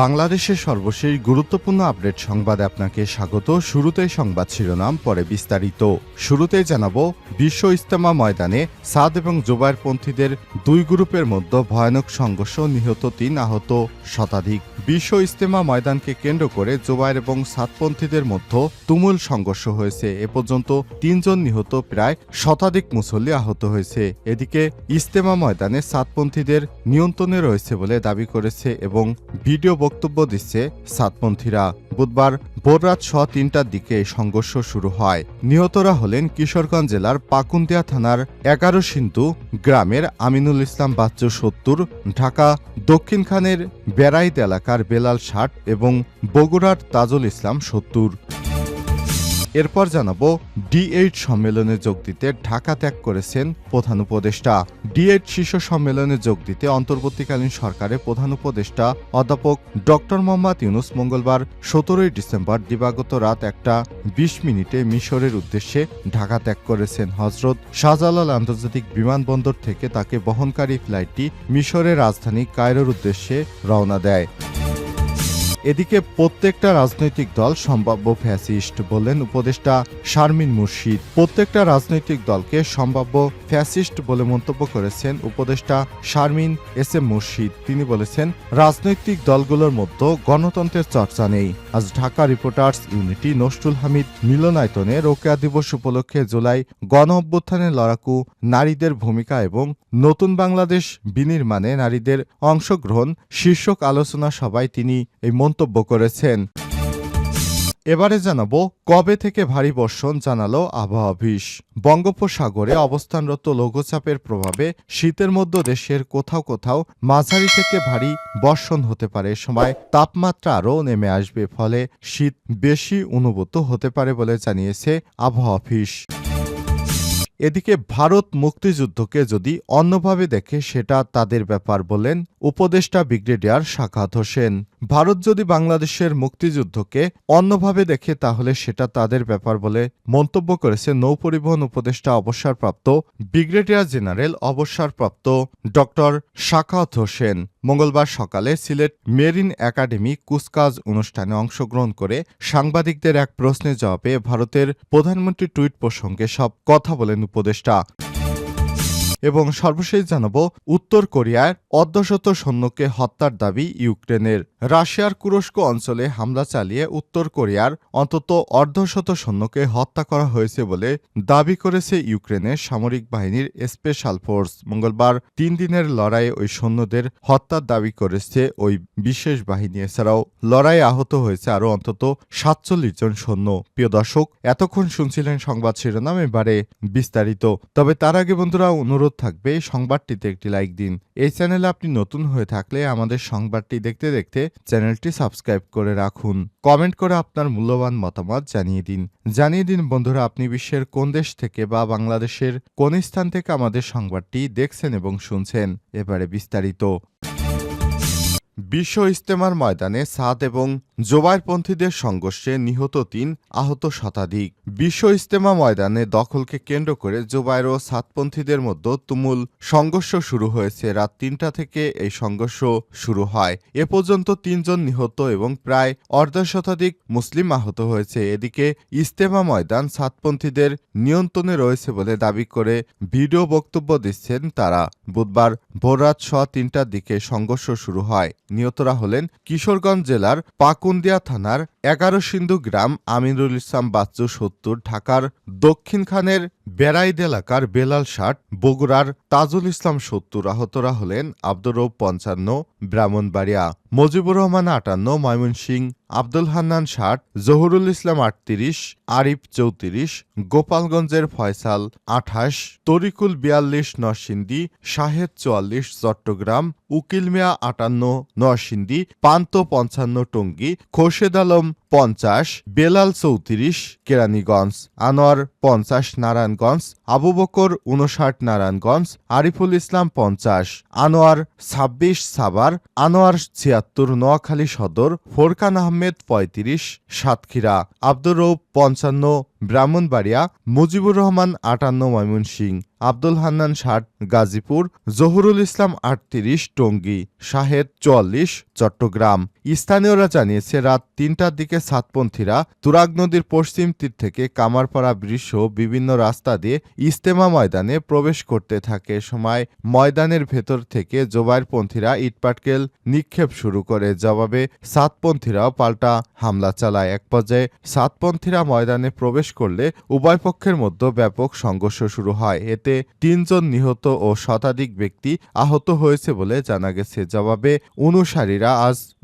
বাংলাদেশের সর্বশেষ গুরুত্বপূর্ণ আপডেট সংবাদে আপনাকে স্বাগত। শুরুতেই সংবাদ শিরোনাম, পরে বিস্তারিত। শুরুতেই জানাবো, বিশ্ব ইজতেমা ময়দানে সাদ এবং জোবায়েরপন্থীদের দুই গ্রুপের মধ্যে ভয়ানক সংঘর্ষ, নিহত ৩, আহত শতাধিক। বিশ্ব ইজতেমা ময়দানকে কেন্দ্র করে জোবায়ের এবং সাদপন্থীদের মধ্যে তুমুল সংঘর্ষ হয়েছে। এ পর্যন্ত ৩ জন নিহত, প্রায় শতাধিক মুসল্লি আহত হয়েছে। এদিকে ইজতেমা ময়দানে সাদপন্থীদের নিয়ন্ত্রণে রয়েছে বলে দাবি করেছে এবং ভিডিও বক্তব্য দিচ্ছে সাদপন্থীরা। বুধবার ভোররাত ৩টার দিকে এই সংঘর্ষ শুরু হয়। নিহতরা হলেন কিশোরগঞ্জ জেলার পাকুন্দিয়া থানার ১১ সিন্ধু গ্রামের আমিনুল ইসলাম বাচ্চু ৭০, ঢাকা দক্ষিণখানের বেড়াইত এলাকার বেলাল ৬০ এবং বগুড়ার তাজুল ইসলাম ৭০। এরপর জানাবো, D8 সম্মেলনে যোগ দিতে ঢাকা ত্যাগ করেছেন প্রধান উপদেষ্টা। D8 শীর্ষ সম্মেলনে যোগ দিতে অন্তর্বর্তীকালীন সরকারের প্রধান উপদেষ্টা অধ্যাপক ডক্টর মোহাম্মদ ইউনূস মঙ্গলবার ১৭ ডিসেম্বর দিবাগত রাত ১:২০ মিশরের উদ্দেশ্যে ঢাকা ত্যাগ করেছেন। হজরত শাহজালাল আন্তর্জাতিক বিমানবন্দর থেকে তাকে বহনকারী ফ্লাইটটি মিশরের রাজধানী কায়রোর উদ্দেশ্যে রওনা দেয়। এদিকে প্রত্যেকটা রাজনৈতিক দল সম্ভাব্য ফ্যাসিস্ট, বললেন উপদেষ্টা শারমিন মুর্শিদ। প্রত্যেকটা রাজনৈতিক দলকে সম্ভাব্য ফ্যাসিস্ট বলে মন্তব্য করেছেন উপদেষ্টা শারমিন এস এম মুর্শিদ। তিনি বলেছেন, রাজনৈতিক দলগুলোর মধ্যে গণতন্ত্রের চর্চা নেই। আজ ঢাকা রিপোর্টার্স ইউনিটি নসরুল হামিদ মিলনায়তনে রোকেয়া দিবস উপলক্ষে জুলাই গণ অভ্যুত্থানের লড়াকু নারীদের ভূমিকা এবং নতুন বাংলাদেশ বিনির্মাণে নারীদের অংশগ্রহণ শীর্ষক আলোচনা সভায় তিনি এই মন্তব্য করেছেন। এবারে জানাবো, কবে থেকে ভারী বর্ষণ, জানালো আবহাওয়া অফিস। বঙ্গোপসাগরে অবস্থানরত লঘুচাপের প্রভাবে শীতের মধ্যে দেশের কোথাও কোথাও মাঝারি থেকে ভারী বর্ষণ হতে পারে। সময় তাপমাত্রা আরও নেমে আসবে, ফলে শীত বেশি অনুভূত হতে পারে বলে জানিয়েছে আবহাওয়া অফিস। এদিকে ভারত মুক্তিযুদ্ধকে যদি অন্যভাবে দেখে সেটা তাদের ব্যাপার, বলেন উপদেষ্টা ব্রিগেডিয়ার সাখাওয়াত হোসেন। ভারত যদি বাংলাদেশের মুক্তিযুদ্ধকে অন্যভাবে দেখে তাহলে সেটা তাদের ব্যাপার বলে মন্তব্য করেছে নৌপরিবহন উপদেষ্টা অবসরপ্রাপ্ত ব্রিগেডিয়ার জেনারেল অবসরপ্রাপ্ত ডক্টর সাখাওয়াত হোসেন। মঙ্গলবার সকালে সিলেট মেরিন একাডেমি কুচকাওয়াজ অনুষ্ঠানে অংশগ্রহণ করে সাংবাদিকদের এক প্রশ্নের জবাবে ভারতের প্রধানমন্ত্রী টুইট প্রসঙ্গে সব কথা বলেন উপদেষ্টা। এবং সর্বশেষ জানাবো, উত্তর কোরিয়ার অর্ধশত সৈন্যকে হত্যার দাবি ইউক্রেনের। রাশিয়ার কুরস্ক অঞ্চলে হামলা চালিয়ে উত্তর কোরিয়ার অন্তত অর্ধশত সৈন্যকে হত্যা করা হয়েছে বলে দাবি করেছে ইউক্রেনের সামরিক বাহিনীর স্পেশাল ফোর্স। মঙ্গলবার ৩ দিনের লড়াইয়ে ওই সৈন্যদের হত্যার দাবি করেছে ওই বিশেষ বাহিনী। এছাড়াও লড়াইয়ে আহত হয়েছে আরও অন্তত ৪৭ জন সৈন্য। প্রিয় দর্শক, এতক্ষণ শুনছিলেন সংবাদ শিরোনাম, এবারে বিস্তারিত। তবে তার আগে বন্ধুরা, অনুরোধ থাকবে সংবাদটিতে একটি লাইক দিন। এই চ্যানেলে আপনি নতুন হয়ে থাকলে আমাদের সংবাদটি দেখতে দেখতে চ্যানেলটি সাবস্ক্রাইব করে রাখুন। কমেন্ট করে আপনার মূল্যবান মতামত জানিয়ে দিন বন্ধুরা, আপনি বিশ্বের কোন দেশ থেকে বা বাংলাদেশের কোন স্থান থেকে আমাদের সংবাদটি দেখছেন এবং শুনছেন। এবারে বিস্তারিত। বিশ্ব ইজতেমার ময়দানে সাদ এবং জোবায়েরপন্থীদের সংঘর্ষে নিহত ৩, আহত শতাধিক। বিশ্ব ইজতেমা ময়দানে দখলকে কেন্দ্র করে জোবায়ের ও সাদপন্থীদের মধ্যে তুমুল সংঘর্ষ শুরু হয়েছে। রাত ৩টা থেকে এই সংঘর্ষ শুরু হয়। এ পর্যন্ত ৩ জন নিহত এবং প্রায় অর্ধশতাধিক মুসলিম আহত হয়েছে। এদিকে ইজতেমা ময়দান সাদপন্থীদের নিয়ন্ত্রণে রয়েছে বলে দাবি করে ভিডিও বক্তব্য দিচ্ছেন তারা। বুধবার ভোররাত ৩টার দিকে সংঘর্ষ শুরু হয়। নিহতরা হলেন কিশোরগঞ্জ জেলার পাকুন্দিয়া থানার ১১ সিন্ধু গ্রাম আমিনুল ইসলাম বাচ্চু ৭০, ঢাকার দক্ষিণখানের বেড়াইত এলাকার বেলাল ৬০, বগুড়ার তাজুল ইসলাম ৭০। আহতরা হলেন আব্দুর রউফ ৫৫, ব্রাহ্মণবাড়িয়া, মজিবুর রহমান ৫৮, ময়মনসিংহ, আব্দুল হান্নান ৬০, জহুরুল ইসলাম ৩৮, আরিফ ৩৪, গোপালগঞ্জের ফয়সাল ২৮, তরিকুল ৪২ নরসিংদী, শাহেদ ৪৪ চট্টগ্রাম, উকিল মিয়া ৫৮ নরসিংদী, পান্ত ৫৫ টঙ্গী, খোরশেদ আলম 50, বেলাল 34 কেরানীগঞ্জ, আনোয়ার 50 নারায়ণগঞ্জ, আবু বকর 59 নারায়ণগঞ্জ, আরিফুল ইসলাম 50, আনোয়ার 26 সাভার, আনোয়ার 76 নোয়াখালী সদর, ফোরকান আহমেদ 35 সাতক্ষীরা, আব্দুর রৌফ 55 ব্রাহ্মণবাড়িয়া, মুজিবুর রহমান 58 ময়মনসিংহ, আব্দুল হান্নান 60 গাজীপুর, জহুরুল ইসলাম 38 টঙ্গী, শাহেদ 44 চট্টগ্রাম। স্থানীয়রা জানিয়েছে রাত ৩টার দিকে সাতপন্থীরা তুরাগ নদীর পশ্চিম তীর থেকে কামারপাড়া ব্রিজ সহ বিভিন্ন রাস্তা দিয়ে ইজতেমা ময়দানে প্রবেশ করতে থাকে। সময় ময়দানের ভেতর থেকে জোবায়েরপন্থীরা ইটপাটকেল নিক্ষেপ শুরু করে। জবাবে সাতপন্থীরাও পাল্টা হামলা চালায়। এক পর্যায়ে সাতপন্থীরা ময়দানে প্রবেশ করলে উভয় পক্ষের মধ্যে ব্যাপক সংঘর্ষ শুরু হয়। এতে ৩ জন নিহত ও শতাধিক ব্যক্তি আহত হয়েছে বলে জানা গেছে। জবাবে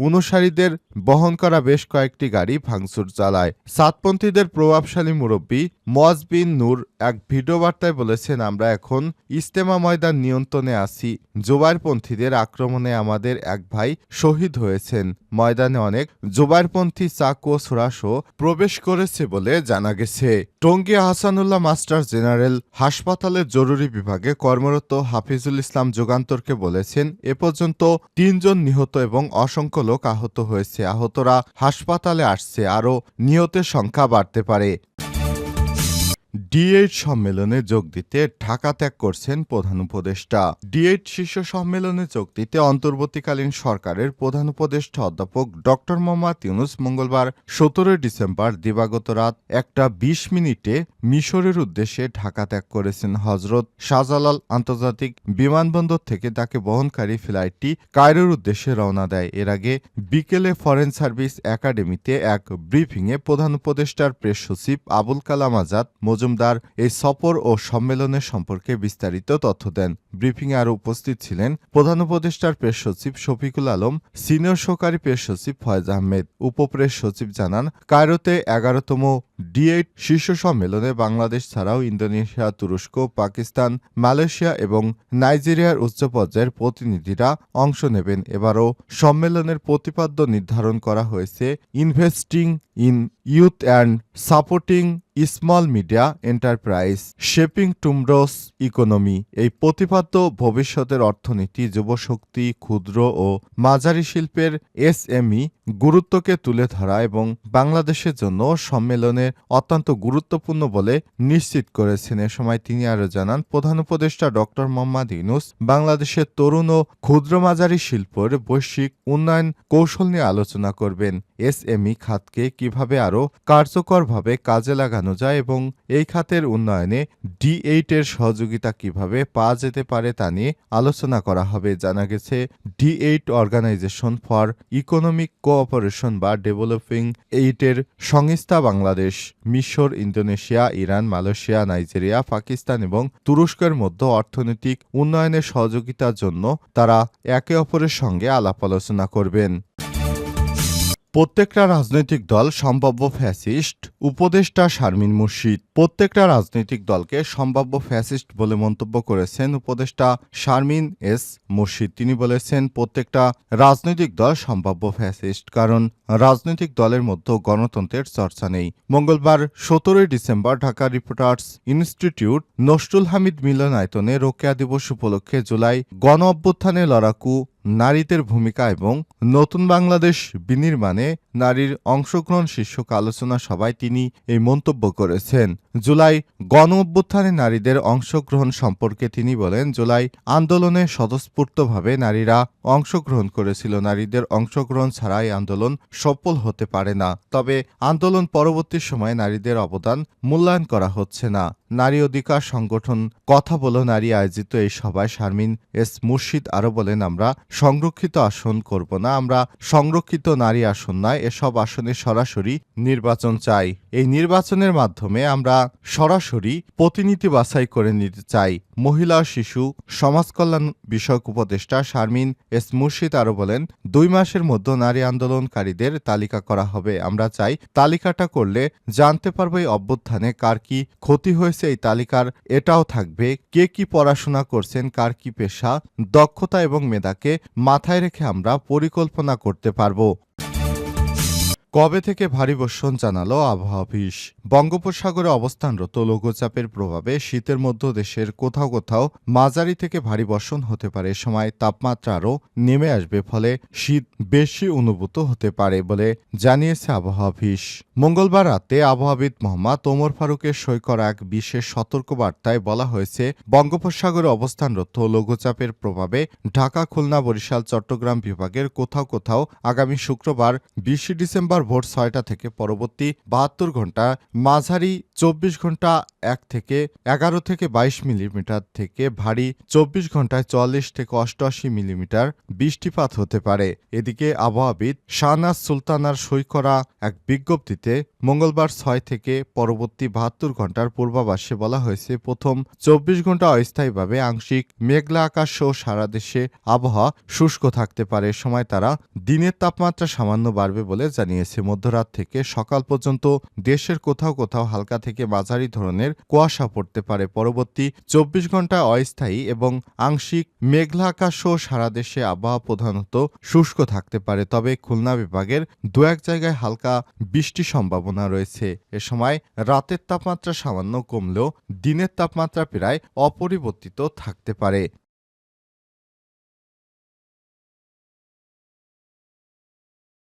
অনুসারীদের বহন করা বেশ কয়েকটি গাড়ি ভাঙচুর চালায়। সাতপন্থীদের প্রভাবশালী মুরব্বী মুয়াজ বিন নূর এক ভিডিও বার্তায় বলেছেন, আমরা এখন ইজতেমা ময়দান নিয়ন্ত্রণে আছি। জোবায়েরপন্থীদের আক্রমণে আমাদের এক ভাই শহীদ হয়েছেন। ময়দানে অনেক জোবায়েরপন্থী চাক ও ছোড়াসহ প্রবেশ করেছে বলে জানা গেছে। টঙ্গী আহসানুল্লাহ মাস্টার জেনারেল হাসপাতালের জরুরি বিভাগে কর্মরত হাফিজুল ইসলাম যুগান্তরকে বলেছেন, এ পর্যন্ত ৩ জন নিহত এবং অসংখ্য লোক আহত হয়েছে। আহতরা হাসপাতালে আসছে, আরও নিহতের সংখ্যা বাড়তে পারে। D8 সম্মেলনে যোগ দিতে ঢাকা ত্যাগ করছেন প্রধান উপদেষ্টা। D8 শীর্ষ সম্মেলনে যোগ দিতে অন্তর্বর্তীকালীন সরকারের প্রধান উপদেষ্টা অধ্যাপক ড মোহাম্মদ ইউনূস মঙ্গলবার ১৭ ডিসেম্বর দিবাগত রাত ১:২০ মিশরের উদ্দেশ্যে ঢাকা ত্যাগ করেছেন। হজরত শাহজালাল আন্তর্জাতিক বিমানবন্দর থেকে তাকে বহনকারী ফ্লাইটটি কায়রোর উদ্দেশ্যে রওনা দেয়। এর আগে বিকেলে ফরেন সার্ভিস একাডেমিতে এক ব্রিফিংয়ে প্রধান উপদেষ্টার প্রেস সচিব আবুল কালাম আজাদ মজুমদার এই সফর ও সম্মেলনের সম্পর্কে বিস্তারিত তথ্য দেন। ব্রিফিংয়ে আরও উপস্থিত ছিলেন প্রধান উপদেষ্টার প্রেস সচিব শফিকুল আলম, সিনিয়র সহকারী প্রেস সচিব ফয়েজ আহমেদ। উপপ্রেস সচিব জানান, কায়রোতে ১১তম D8 শীর্ষ সম্মেলনে বাংলাদেশ ছাড়াও ইন্দোনেশিয়া, তুরস্ক, পাকিস্তান, মালয়েশিয়া এবং নাইজেরিয়ার উচ্চ পর্যায়ের প্রতিনিধিরা অংশ নেবেন। এবারও সম্মেলনের প্রতিপাদ্য নির্ধারণ করা হয়েছে investing in youth and supporting small media enterprise, shaping টুমরোস economy. এই প্রতিপাদ্য ভবিষ্যতের অর্থনীতি, যুবশক্তি, ক্ষুদ্র ও মাঝারি শিল্পের SME গুরুত্বকে তুলে ধরা এবং বাংলাদেশের জন্য সম্মেলনে অত্যন্ত গুরুত্বপূর্ণ বলে নিশ্চিত করেছেন। এ সময় তিনি আরও জানান, প্রধান উপদেষ্টা ড মোহাম্মদ ইউনূস বাংলাদেশের তরুণ ও ক্ষুদ্র মাঝারি শিল্পের বৈশ্বিক উন্নয়ন কৌশল নিয়ে আলোচনা করবেন। SME খাতকে কিভাবে আরও কার্যকরভাবে কাজে লাগানো যায় এবং এই খাতের উন্নয়নে D8 এর সহযোগিতা কিভাবে পাওয়া যেতে পারে তা নিয়ে আলোচনা করা হবে। জানা গেছে, D8 organization for economic cooperation বা ডেভেলপিং এইটের সংস্থা বাংলাদেশ, মিশর, Indonesia, Iran, Malaysia, Nigeria, Pakistan এবং তুরস্কের মধ্যে অর্থনৈতিক উন্নয়নের সহযোগিতার জন্য তারা একে অপরের সঙ্গে আলাপ আলোচনা করবেন। প্রত্যেকটা রাজনৈতিক দল সম্ভাব্য ফ্যাসিস্ট, উপদেষ্টা শারমিন মুর্শিদ। প্রত্যেকটা রাজনৈতিক দলকে সম্ভাব্য ফ্যাসিস্ট বলে মন্তব্য করেছেন উপদেষ্টা শারমিন এস মুর্শিদ। তিনি বলেছেন, প্রত্যেকটা রাজনৈতিক দল সম্ভাব্য ফ্যাসিস্ট, কারণ রাজনৈতিক দলের মধ্যে গণতন্ত্রের চর্চা নেই। মঙ্গলবার ১৭ December Dhaka reporters institute Nasrul Hamid মিলনায়তনে রোকেয়া দিবস উপলক্ষে জুলাই গণ অভ্যুত্থানে লড়াকু নারীদের ভূমিকা এবং নতুন বাংলাদেশ বিনির্মাণে নারীর অংশগ্রহণ শীর্ষক আলোচনা সভায় তিনি এই মন্তব্য করেছেন। জুলাই গণ অভ্যুত্থানে নারীদের অংশগ্রহণ সম্পর্কে তিনি বলেন, জুলাই আন্দোলনে স্বতঃস্ফূর্তভাবে নারীরা অংশগ্রহণ করেছিল। নারীদের অংশগ্রহণ ছাড়া এই আন্দোলন সফল হতে পারে না। তবে আন্দোলন পরবর্তী সময়ে নারীদের অবদান মূল্যায়ন করা হচ্ছে না। নারী অধিকার সংগঠন কথা বলো নারী আয়োজিত এই সভায় শারমিন এস মুর্শিদ আরও বলেন, আমরা সংরক্ষিত আসন করব না, আমরা সংরক্ষিত নারী আসন নয়, এসব আসনে সরাসরি নির্বাচন চাই। এই নির্বাচনের মাধ্যমে আমরা সরাসরি প্রতিনিধি বাছাই করে নিতে চাই। মহিলা ও শিশু সমাজ কল্যাণ বিষয়ক উপদেষ্টা শারমিন এস মুর্শিদ আরও বলেন, 2 মাসের মধ্যে নারী আন্দোলনকারীদের তালিকা করা হবে। আমরা চাই তালিকাটা করলে জানতে পারবো এই অভ্যুত্থানে কার কি ক্ষতি হয়েছে। এই তালিকার এটাও থাকবে কে কি পড়াশোনা করছেন, কার কি পেশা, দক্ষতা এবং মেধাকে মাথায় রেখে আমরা পরিকল্পনা করতে পারবো। কবে থেকে ভারী বর্ষণ জানালো আবহাওয়া অফিস। বঙ্গোপসাগরে অবস্থানরত লঘুচাপের প্রভাবে শীতের মধ্যে দেশের কোথাও কোথাও মাঝারি থেকে ভারী বর্ষণ হতে পারে। এ সময় তাপমাত্রা আরও নেমে আসবে, ফলে শীত বেশি অনুভূত হতে পারে বলে জানিয়েছে আবহাওয়া অফিস। মঙ্গলবার রাতে আবহাওয়াবিদ মোহাম্মদ ওমর ফারুকের সই করা এক বিশেষ সতর্কবার্তায় বলা হয়েছে, বঙ্গোপসাগরে অবস্থানরত লঘুচাপের প্রভাবে ঢাকা, খুলনা, বরিশাল, চট্টগ্রাম বিভাগের কোথাও কোথাও আগামী শুক্রবার 20 ডিসেম্বর ভোর 6টা থেকে পরবর্তী 72 ঘন্টা মাঝারি 24 ঘন্টা 1 থেকে 11 থেকে 22 মিলিমিটার থেকে ভারী 24 ঘন্টায় 44 থেকে 88 মিলিমিটার বৃষ্টিপাত হতে পারে। এদিকে আবহাওয়াবিদ শাহনাজ সুলতানার সই করা এক বিজ্ঞপ্তিতে মঙ্গলবার 6 থেকে পরবর্তী 72 ঘন্টার পূর্বাভাসে বলা হয়েছে, প্রথম 24 ঘন্টা অস্থায়ীভাবে আংশিক মেঘলা আকাশ সহ সারা দেশে আবহাওয়া শুষ্ক থাকতে পারে। এ সময় তারা দিনের তাপমাত্রা সামান্য বাড়বে বলে জানিয়েছে। মধ্যরাত থেকে সকাল পর্যন্ত দেশের কোথাও কোথাও হালকা থেকে মাঝারি ধরনের কুয়াশা পড়তে পারে। পরবর্তী 24 ঘন্টায় অস্থায়ী এবং আংশিক মেঘলা আকাশ সহ সারা দেশে আবহাওয়া প্রধানত শুষ্ক থাকতে পারে, তবে খুলনা বিভাগের দু এক জায়গায় হালকা বৃষ্টির সম্ভাবনা রয়েছে। এ সময় রাতের তাপমাত্রা সামান্য কমলেও দিনের তাপমাত্রা প্রায় অপরিবর্তিত থাকতে পারে।